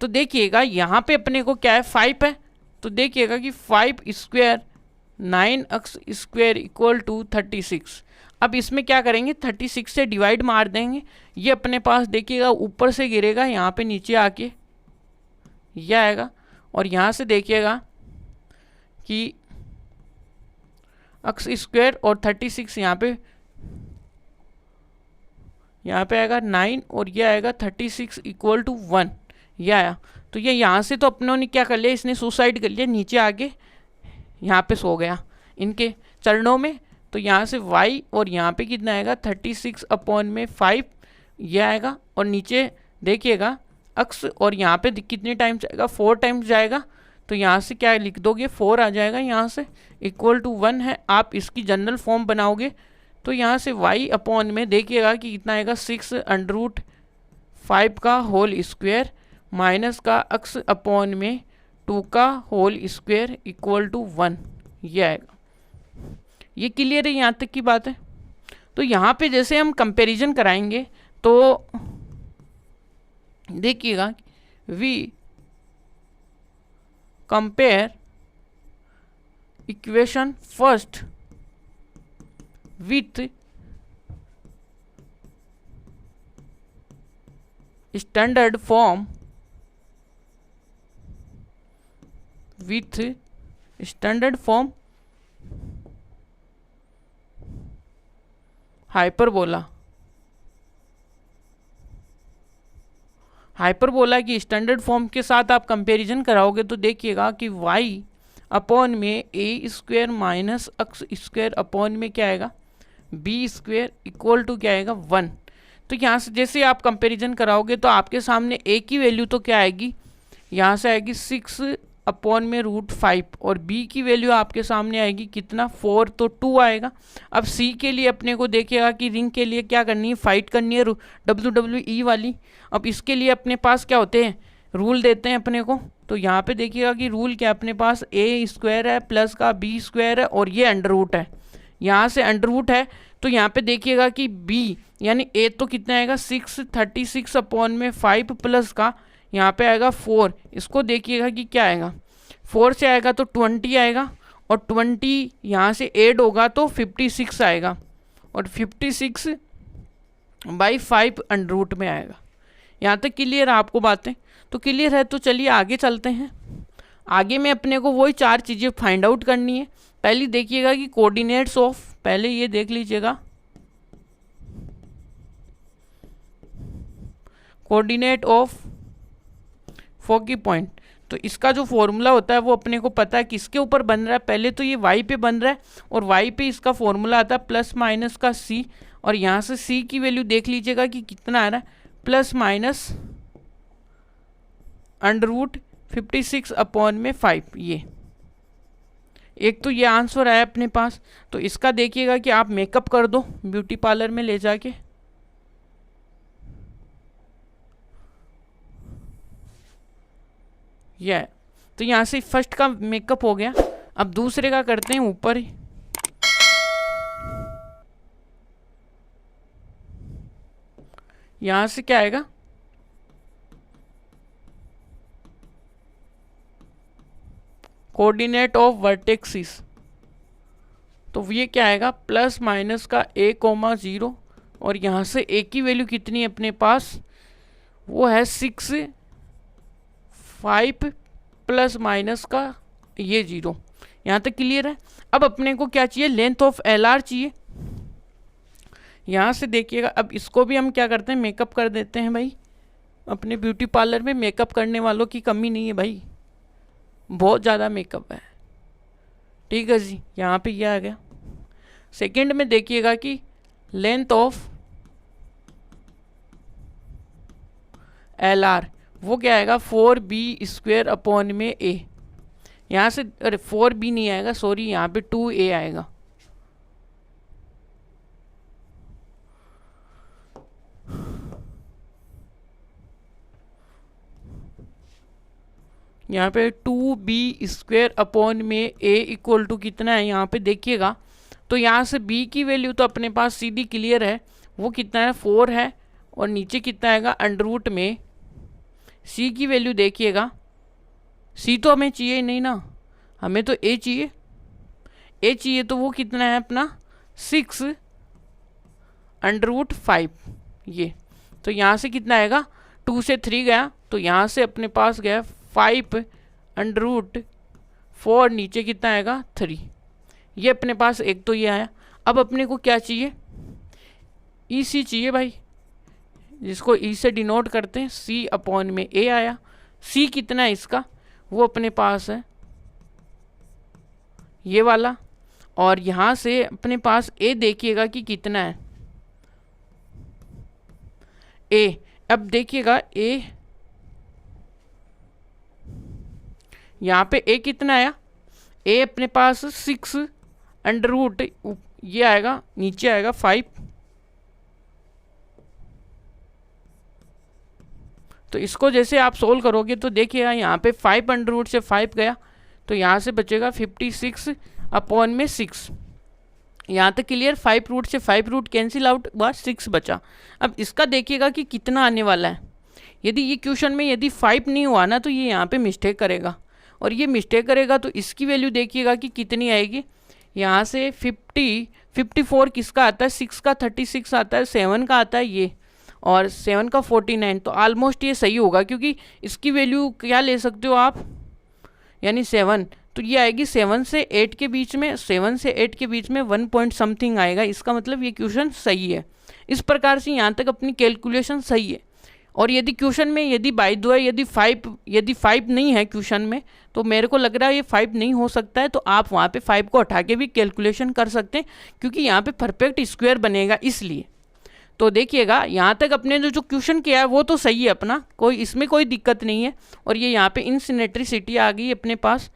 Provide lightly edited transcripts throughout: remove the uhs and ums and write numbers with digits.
तो देखिएगा यहाँ पे अपने को क्या है 5 है, तो देखिएगा कि 5 square 9x square equal to 36। अब इसमें क्या करेंगे 36 से डिवाइड मार देंगे, ये अपने पास देखिएगा ऊपर से गिरेगा यहाँ पे नीचे आके ये आएगा, और यहाँ से देखिएगा कि x स्क्वायर और 36 यहाँ पे आएगा 9 और ये आएगा 36 इक्वल टू 1, ये आया। तो ये यहाँ से तो अपनों ने क्या कर लिया, इसने सुसाइड कर लिया, नीचे आके यहाँ पे सो गया इनके चरणों में। तो यहाँ से y और यहाँ पे कितना आएगा 36 अपॉन में 5 ये आएगा, और नीचे देखिएगा x और यहाँ पे कितने टाइम्स जाएगा 4 टाइम्स जाएगा, तो यहाँ से क्या लिख दोगे 4 आ जाएगा यहाँ से इक्वल टू 1 है। आप इसकी जनरल फॉर्म बनाओगे तो यहाँ से y अपॉन में देखिएगा कि कितना आएगा 6√5 का होल स्क्वायर माइनस का x अपॉन में 2 का होल स्क्वायर इक्वल टू 1 ये आएगा। ये क्लियर है यहाँ तक की बात है। तो यहाँ पे जैसे हम कंपैरिजन कराएंगे तो देखिएगा we compare equation first with standard form hyperbola की स्टैंडर्ड फॉर्म के साथ आप कंपैरिजन कराओगे तो देखिएगा कि y अपॉन में a square minus x square upon में क्या आएगा b स्क्वायर इक्वल टू क्या आएगा 1। तो यहाँ से जैसे आप कंपैरिजन कराओगे तो आपके सामने a की वैल्यू तो क्या आएगी, यहाँ से आएगी 6 अपॉन में √5 और b की वैल्यू आपके सामने आएगी कितना 4, तो 2 आएगा। अब c के लिए अपने को देखिएगा कि रिंग के लिए क्या करनी है, फाइट करनी है WWE वाली। अब इसके लिए अपने पास क्या होते हैं, रूल देते हैं अपने को। तो यहाँ पे देखिएगा कि रूल क्या अपने पास a स्क्वायर है प्लस का b स्क्वायर है और ये अंडर रूट है, यहाँ से अंडर रूट है। तो यहाँ पे देखिएगा कि b यानी a तो कितना आएगा 36 अपॉन में 5 प्लस का यहाँ पे आएगा 4। इसको देखिएगा कि क्या आएगा 4 से आएगा तो 20 आएगा, और 20 यहाँ से ऐड होगा तो 56 आएगा, और 56/5 अंडर रूट में आएगा। यहाँ तक क्लियर है आपको बातें? तो क्लियर है तो चलिए आगे चलते हैं। आगे में अपने को वही 4 चीज़ें फाइंड आउट करनी है। पहले देखिएगा कि कोऑर्डिनेट्स ऑफ, पहले ये देख लीजिएगा कोऑर्डिनेट ऑफ फोकी पॉइंट। तो इसका जो फॉर्मूला होता है वो अपने को पता है किसके ऊपर बन रहा है, पहले तो ये y पे बन रहा है और y पे इसका फॉर्मूला आता है प्लस माइनस का c, और यहाँ से c की वैल्यू देख लीजिएगा कि कितना आ रहा है plus minus under root 56 upon में 5। ये एक तो ये आंसर आया अपने पास। तो इसका देखिएगा कि आप मेकअप कर दो ब्यूटी पार्लर में ले जाके। यह तो यहाँ से फर्स्ट का मेकअप हो गया। अब दूसरे का करते हैं ऊपर ही। यहाँ से क्या आएगा कोऑर्डिनेट ऑफ वर्टेक्सिस। तो ये क्या आएगा प्लस माइनस का a,0, और यहाँ से a की वैल्यू कितनी है अपने पास, वो है 6, 5 प्लस माइनस का ये 0। यहाँ तक क्लियर है। अब अपने को क्या चाहिए, लेंथ ऑफ LR चाहिए। यहाँ से देखिएगा, अब इसको भी हम क्या करते हैं मेकअप कर देते हैं भाई। अपने ब्यूटी पार्लर में मेकअप करने वालों की कमी नहीं है भाई, बहुत ज़्यादा मेकअप है। ठीक है जी, यहाँ पे ये आ गया। सेकंड में देखिएगा कि लेंथ ऑफ LR वो क्या आएगा 4b स्क्वायर अपॉन में a। यहाँ से अरे 4b नहीं आएगा, सॉरी, यहाँ पे 2a आएगा। यहाँ पे 2b स्क्वायर अपॉन में a इक्वल टू कितना है, यहाँ पे देखिएगा। तो यहाँ से b की वैल्यू तो अपने पास सीधी क्लियर है, वो कितना है 4 है, और नीचे कितना आएगा अंडर रूट में सी की वैल्यू देखिएगा, सी तो हमें चाहिए नहीं ना, हमें तो ए चाहिए। ए चाहिए तो वो कितना है अपना 6√5 ये। तो यहाँ से कितना आएगा, 2 से 3 गया तो यहाँ से अपने पास गया 5√4, नीचे कितना आएगा 3। ये अपने पास एक तो ये आया। अब अपने को क्या चाहिए, ई सी चाहिए भाई, जिसको ई से डिनोट करते हैं, सी अपॉन में ए आया। सी कितना है इसका, वो अपने पास है ये वाला। और यहाँ से अपने पास ए देखिएगा कि कितना है ए। अब देखिएगा ए, यहाँ पे ए कितना आया, ए अपने पास 6 ये आएगा, नीचे आएगा 5। तो इसको जैसे आप सोल्व करोगे तो देखिएगा यहाँ पे 5 से 5 गया तो यहाँ से बचेगा 56/6। यहाँ तक क्लियर। 5 रूट से 5 रूट कैंसिल आउट हुआ, 6 बचा। अब इसका देखिएगा कि कितना आने वाला है। यदि ये क्वेश्चन में यदि 5 नहीं हुआ ना तो ये यहाँ पे मिस्टेक करेगा, और ये मिस्टेक करेगा तो इसकी वैल्यू देखिएगा कि कितनी आएगी। यहाँ से 54 किसका आता है, 6 का 36 आता है, 7 का आता है ये, और 7 का 49। तो ऑलमोस्ट ये सही होगा, क्योंकि इसकी वैल्यू क्या ले सकते हो आप, यानी 7। तो ये आएगी 7 से 8 के बीच में, 7 से 8 के बीच में 1 पॉइंट समथिंग आएगा। इसका मतलब ये क्वेश्चन सही है। इस प्रकार से यहाँ तक अपनी कैलकुलेशन सही है। और यदि क्वेश्चन में यदि बाय द वे यदि 5 नहीं है क्वेश्चन में, तो मेरे को लग रहा है ये 5 नहीं हो सकता है, तो आप वहाँ पे 5 को हटा के भी कैलकुलेशन कर सकते हैं, क्योंकि यहाँ पे परफेक्ट स्क्वायर बनेगा इसलिए। तो देखिएगा यहाँ तक अपने जो क्वेश्चन किया है वो तो सही है अपना, कोई इसमें कोई दिक्कत नहीं है। और ये यहाँ पे इनसिमेट्रिसिटी आ गई अपने पास।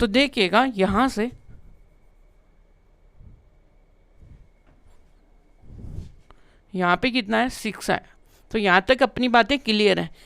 तो देखिएगा यहाँ से यहाँ पे कितना है 6 है। तो यहाँ तक अपनी बातें क्लियर हैं।